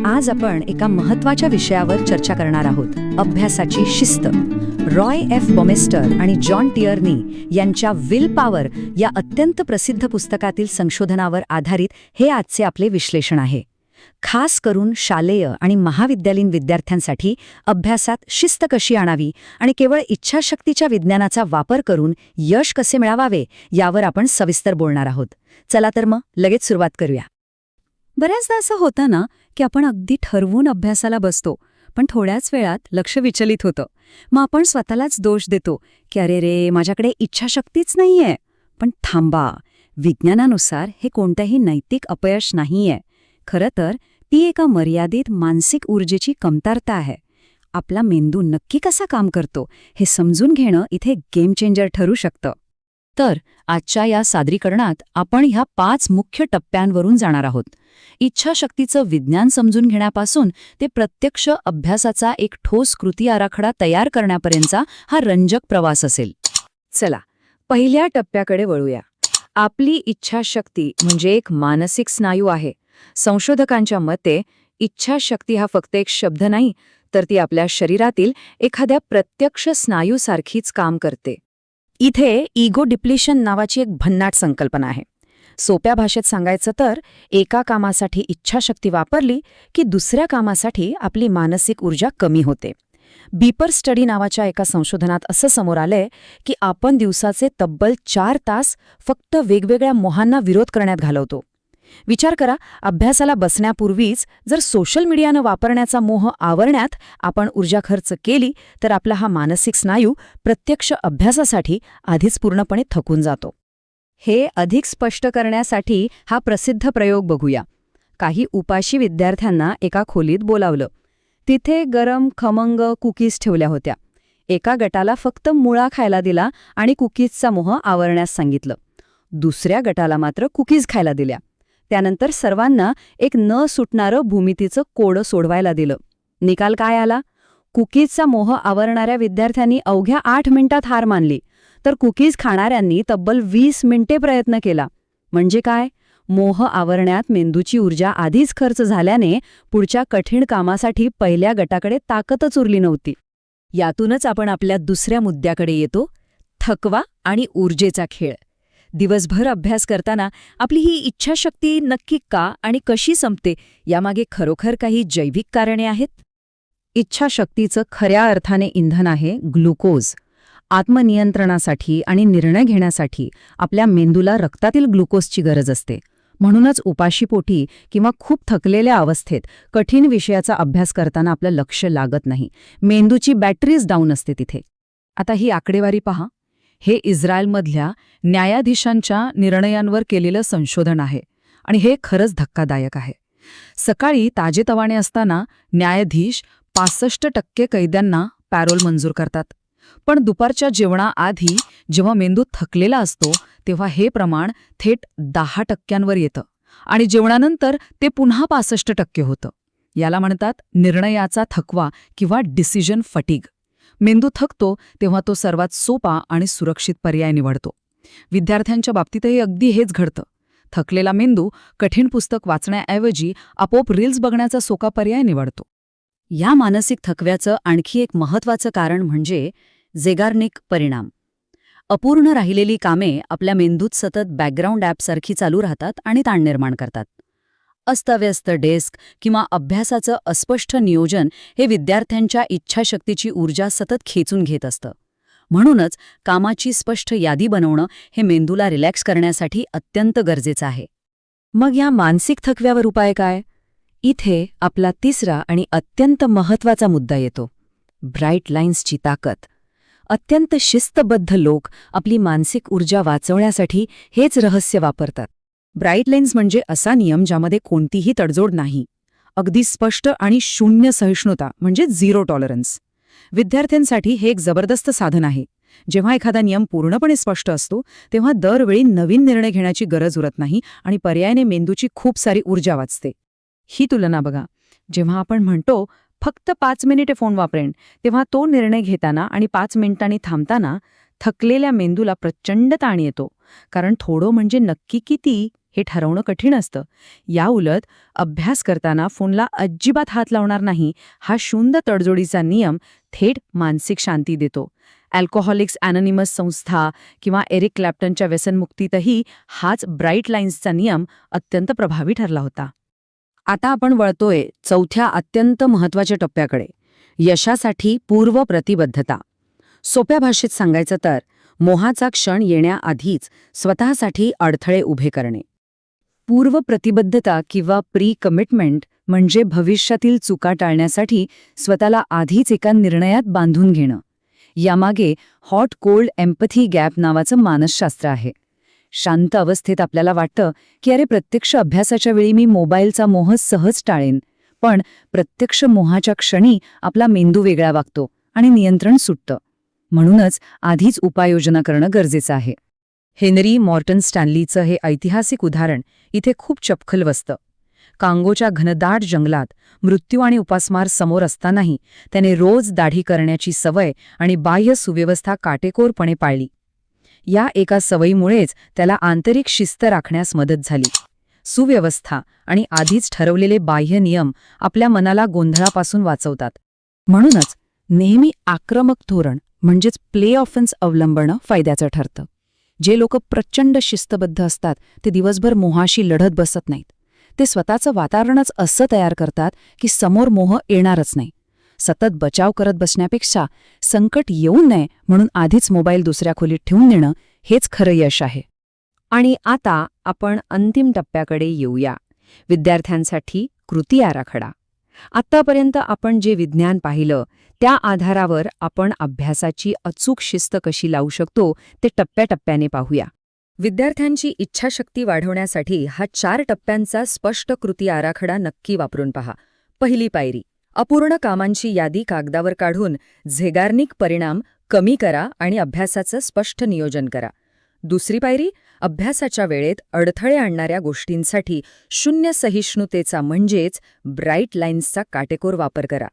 आज आपण एका महत्त्वाच्या विषयावर चर्चा करणार आहोत, अभ्यासाची शिस्त. रॉय एफ बॉमेस्टर आणि जॉन टियर्नी यांच्या विल पॉवर या अत्यंत प्रसिद्ध पुस्तकातील संशोधनावर आधारित हे आजचे आपले विश्लेषण आहे. खास करून शालेय आणि महाविद्यालयीन विद्यार्थ्यांसाठी अभ्यासात शिस्त कशी आणावी आणि केवळ इच्छाशक्तीच्या विज्ञानाचा वापर करून यश कसे मिळवावे यावर आपण सविस्तर बोलणार आहोत. चला तर मग लगेच सुरुवात करूया. बऱ्याचदा असं होतं ना की आपण अगदी ठरवून अभ्यासाला बसतो, पण थोड्याच वेळात लक्ष विचलित होतं. मग आपण स्वतःलाच दोष देतो की अरे रे, माझ्याकडे इच्छाशक्तीच नाहीये. पण थांबा, विज्ञानानुसार हे कोणतंही नैतिक अपयश नाहीये. खरं तर ती एका मर्यादित मानसिक ऊर्जेची कमतरता आहे. आपला मेंदू नक्की कसा काम करतो हे समजून घेणं इथे गेम चेंजर ठरू शकतं. तर आजच्या या सादरीकरणात आपण ह्या 5 मुख्य टप्प्यांवरून जाणार आहोत. इच्छाशक्तीचं विज्ञान समजून घेण्यापासून ते प्रत्यक्ष अभ्यासाचा एक ठोस कृती आराखडा तयार करण्यापर्यंतचा हा रंजक प्रवास असेल. चला, पहिल्या टप्प्याकडे वळूया. आपली इच्छाशक्ती म्हणजे एक मानसिक स्नायू आहे. संशोधकांच्या मते इच्छाशक्ती हा फक्त एक शब्द नाही, तर ती आपल्या शरीरातील एखाद्या प्रत्यक्ष स्नायूसारखीच काम करते. इथे इगो डिप्लिशन नावाची एक भन्नाट संकल्पना आहे. सोप्या भाषेत सांगायचं तर एका कामासाठी इच्छाशक्ती वापरली की दुसऱ्या कामासाठी आपली मानसिक ऊर्जा कमी होते. बीपर स्टडी नावाच्या एका संशोधनात असं समोर आलंय की आपण दिवसाचे तब्बल 4 तास फक्त वेगवेगळ्या मोहांना विरोध करण्यात घालवतो. विचार करा, अभ्यासाला बसण्यापूर्वीच जर सोशल मीडियानं वापरण्याचा मोह आवरण्यात आपण ऊर्जा खर्च केली तर आपला हा मानसिक स्नायू प्रत्यक्ष अभ्यासासाठी आधीच पूर्णपणे थकून जातो. हे अधिक स्पष्ट करण्यासाठी हा प्रसिद्ध प्रयोग बघूया. काही उपाशी विद्यार्थ्यांना एका खोलीत बोलावलं. तिथे गरम खमंग कुकीज ठेवल्या होत्या. एका गटाला फक्त मुळा खायला दिला आणि कुकीजचा मोह आवरण्यास सांगितलं. दुसऱ्या गटाला मात्र कुकीज खायला दिल्या. त्यानंतर सर्वांना एक न सुटणारं भूमितीचं कोडं सोडवायला दिलं. निकाल काय आला? कुकीजचा मोह आवरणाऱ्या विद्यार्थ्यांनी अवघ्या 8 मिनिटात हार मानली, तर कुकीज खाणाऱ्यांनी तब्बल 20 मिनिटे प्रयत्न केला. म्हणजे काय? मोह आवरण्यात मेंदूची ऊर्जा आधीच खर्च झाल्याने पुढच्या कठीण कामासाठी पहिल्या गटाकडे ताकदच उरली नव्हती. यातूनच आपण आपल्या दुसऱ्या मुद्द्याकडे येतो, थकवा आणि ऊर्जेचा खेळ. दिवसभर अभ्यास करताना आपली ही इच्छाशक्ती नक्की का आणि कशी संपते यामागे खरोखर काही जैविक कारणे आहेत? इच्छाशक्तीचं खऱ्या अर्थाने इंधन आहे ग्लुकोज. आत्मनियंत्रणासाठी आणि निर्णय घेण्यासाठी आपल्या मेंदूला रक्तातील ग्लुकोजची गरज असते. म्हणूनच उपाशीपोटी किंवा खूप थकलेल्या अवस्थेत कठीण विषयाचा अभ्यास करताना आपलं लक्ष लागत नाही. मेंदूची बॅटरीज डाऊन असते तिथे. आता ही आकडेवारी पहा. हे इस्रायलमधल्या न्यायाधीशांच्या निर्णयांवर केलेलं संशोधन आहे आणि हे खरंच धक्कादायक आहे. सकाळी ताजेतवाने असताना न्यायाधीश 65% कैद्यांना पॅरोल मंजूर करतात. पण दुपारच्या जेवणाआधी जेव्हा मेंदू थकलेला असतो तेव्हा हे प्रमाण थेट 10% येतं आणि जेवणानंतर ते पुन्हा 65% होतं. याला म्हणतात निर्णयाचा थकवा किंवा डिसिजन फटीग. मेंदू थकतो तेव्हा तो सर्वात सोपा आणि सुरक्षित पर्याय निवडतो. विद्यार्थ्यांच्या बाबतीतही अगदी हेच घडतं. थकलेला मेंदू कठीण पुस्तक वाचण्याऐवजी आपोआप रील्स बघण्याचा सोपा पर्याय निवडतो. या मानसिक थकव्याचं आणखी एक महत्त्वाचं कारण म्हणजे झेगार्निक परिणाम. अपूर्ण राहिलेली कामे आपल्या मेंदूत सतत बॅकग्राऊंड ॲपसारखी चालू राहतात आणि ताण निर्माण करतात. अस्ताव्यस्त डेस्क किंवा अभ्यासाचं अस्पष्ट नियोजन हे विद्यार्थ्यांच्या इच्छाशक्तीची ऊर्जा सतत खेचून घेत असतं. म्हणूनच कामाची स्पष्ट यादी बनवणं हे मेंदूला रिलॅक्स करण्यासाठी अत्यंत गरजेचं आहे. मग या मानसिक थकव्यावर उपाय काय? इथे आपला तिसरा आणि अत्यंत महत्त्वाचा मुद्दा येतो, ब्राईट लाईन्सची ताकद. अत्यंत शिस्तबद्ध लोक आपली मानसिक ऊर्जा वाचवण्यासाठी हेच रहस्य वापरतात. ब्राईट लाईन्स म्हणजे असा नियम ज्यामध्ये कोणतीही तडजोड नाही. अगदी स्पष्ट आणि शून्य सहिष्णुता म्हणजे झिरो टॉलरन्स. विद्यार्थ्यांसाठी हे एक जबरदस्त साधन आहे. जेव्हा एखादा नियम पूर्णपणे स्पष्ट असतो तेव्हा दरवेळी नवीन निर्णय घेण्याची गरज उरत नाही आणि पर्यायाने मेंदूची खूप सारी ऊर्जा वाचते. ही तुलना बघा. जेव्हा आपण म्हणतो फक्त 5 मिनिटे फोन वापरेन, तेव्हा तो निर्णय घेताना आणि 5 मिनिटांनी थांबताना थकलेल्या मेंदूला प्रचंड ताण येतो. कारण थोडं म्हणजे नक्की किती हे ठरवणं कठीण असतं. याउलट अभ्यास करताना फोनला अजिबात हात लावणार नाही हा शून्य तडजोडीचा नियम थेट मानसिक शांती देतो. अल्कोहॉलिक्स अॅनोनिमस संस्था किंवा एरिक क्लॅप्टनच्या व्यसनमुक्तीतही हाच ब्राईट लाईन्सचा नियम अत्यंत प्रभावी ठरला होता. आता आपण वळतोय चौथ्या अत्यंत महत्त्वाच्या टप्प्याकडे, यशासाठी पूर्वप्रतिबद्धता. सोप्या भाषेत सांगायचं तर मोहाचा क्षण येण्याआधीच स्वतःसाठी अडथळे उभे करणे. पूर्वप्रतिबद्धता किंवा प्री कमिटमेंट म्हणजे भविष्यातील चुका टाळण्यासाठी स्वतःला आधीच एका निर्णयात बांधून घेणं. यामागे हॉट कोल्ड एम्पथी गॅप नावाचं मानसशास्त्र आहे. शांत अवस्थेत आपल्याला वाटतं की अरे प्रत्यक्ष अभ्यासाच्या वेळी मी मोबाईलचा मोह सहज टाळेन, पण प्रत्यक्ष मोहाच्या क्षणी आपला मेंदू वेगळा वागतो आणि नियंत्रण सुटतं. म्हणूनच आधीच उपाययोजना करणं गरजेचं आहे. हेनरी मॉर्टन स्टॅनलीचं हे ऐतिहासिक उदाहरण इथे खूप चपखल बसतं. कांगोच्या घनदाट जंगलात मृत्यू आणि उपासमार समोर असतानाही त्याने रोज दाढी करण्याची सवय आणि बाह्य सुव्यवस्था काटेकोरपणे पाळली. या एका सवयीमुळेच त्याला आंतरिक शिस्त राखण्यास मदत झाली. सुव्यवस्था आणि आधीच ठरवलेले बाह्य नियम आपल्या मनाला गोंधळापासून वाचवतात. म्हणूनच नेहमी आक्रमक धोरण म्हणजेच प्ले ऑफेन्स अवलंबणं फायद्याचं ठरतं. जे लोक प्रचंड शिस्तबद्ध असतात ते दिवसभर मोहाशी लढत बसत नाहीत. ते स्वतःचं वातावरणच असं तयार करतात की समोर मोह येणारच नाही. सतत बचाव करत बसण्यापेक्षा संकट येऊ नये म्हणून आधीच मोबाईल दुसऱ्या खोलीत ठेवून देणं हेच खरं यश आहे. आणि आता आपण अंतिम टप्प्याकडे येऊया, विद्यार्थ्यांसाठी कृती आराखडा. आत्तापर्यंत आपण जे विज्ञान पाहिलं त्या आधारावर आपण अभ्यासाची अचूक शिस्त कशी लावू शकतो ते टप्प्याटप्प्याने पाहूया. विद्यार्थ्यांची इच्छाशक्ती वाढवण्यासाठी हा 4 टप्प्यांचा स्पष्ट कृती आराखडा नक्की वापरून पहा. पहिली पायरी, अपूर्ण कामांची यादी कागदावर काढून झेगार्निक परिणाम कमी करा आणि अभ्यासाचं स्पष्ट नियोजन करा. दुसरी पायरी, अभ्यासाच्या वेळेत अडथळे आणणाऱ्या गोष्टींसाठी 0 सहिष्णुतेचा म्हणजेच ब्राईट लाईन्सचा काटेकोर वापर करा.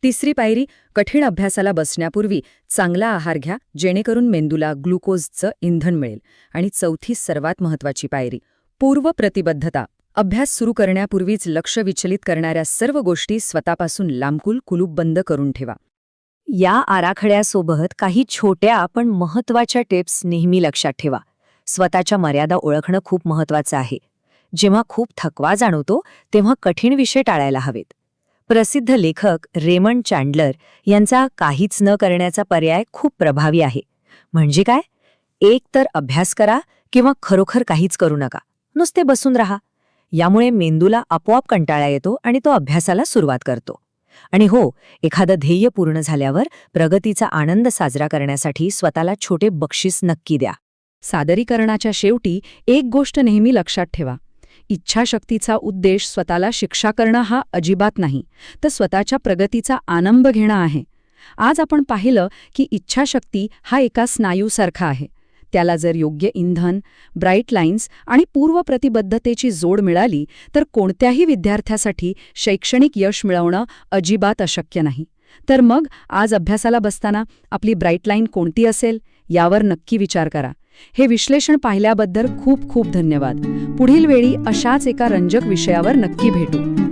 तिसरी पायरी, कठीण अभ्यासाला बसण्यापूर्वी चांगला आहार घ्या जेणेकरून मेंदूला ग्लुकोजचं इंधन मिळेल. आणि चौथी सर्वात महत्त्वाची पायरी, पूर्वप्रतिबद्धता. अभ्यास सुरू करण्यापूर्वीच लक्ष विचलित करणाऱ्या सर्व गोष्टी स्वतःपासून लांबकूल कुलूपबंद करून ठेवा. या आराखड्यासोबत काही छोट्या पण महत्त्वाच्या टिप्स नेहमी लक्षात ठेवा. स्वतःच्या मर्यादा ओळखणं खूप महत्त्वाचं आहे. जेव्हा खूप थकवा जाणवतो तेव्हा कठीण विषय टाळायला हवेत. प्रसिद्ध लेखक रेमंड चँडलर यांचा काहीच न करण्याचा पर्याय खूप प्रभावी आहे. म्हणजे काय? एक तर अभ्यास करा किंवा खरोखर काहीच करू नका, नुसते बसून राहा. यामुळे मेंदूला आपोआप कंटाळा येतो आणि तो अभ्यासाला सुरुवात करतो. आणि हो, एखादं ध्येय पूर्ण झाल्यावर प्रगतीचा आनंद साजरा करण्यासाठी स्वतःला छोटे बक्षीस नक्की द्या. सादरीकरणाच्या शेवटी एक गोष्ट नेहमी लक्षात ठेवा, इच्छाशक्तीचा उद्देश स्वतःला शिक्षा करणं हा अजिबात नाही, तर स्वतःच्या प्रगतीचा आनंद घेणं आहे. आज आपण पाहिलं की इच्छाशक्ती हा एका स्नायूसारखा आहे. त्याला जर योग्य इंधन, ब्राईट लाईन्स आणि पूर्वप्रतिबद्धतेची जोड मिळाली तर कोणत्याही विद्यार्थ्यासाठी शैक्षणिक यश मिळवणं अजिबात अशक्य नाही. तर मग आज अभ्यासाला बसताना आपली ब्राईट लाईन कोणती असेल यावर नक्की विचार करा. हे विश्लेषण पाहिल्याबद्दल खूप खूप धन्यवाद. पुढील वेळी अशाच एका रंजक विषयावर नक्की भेटू.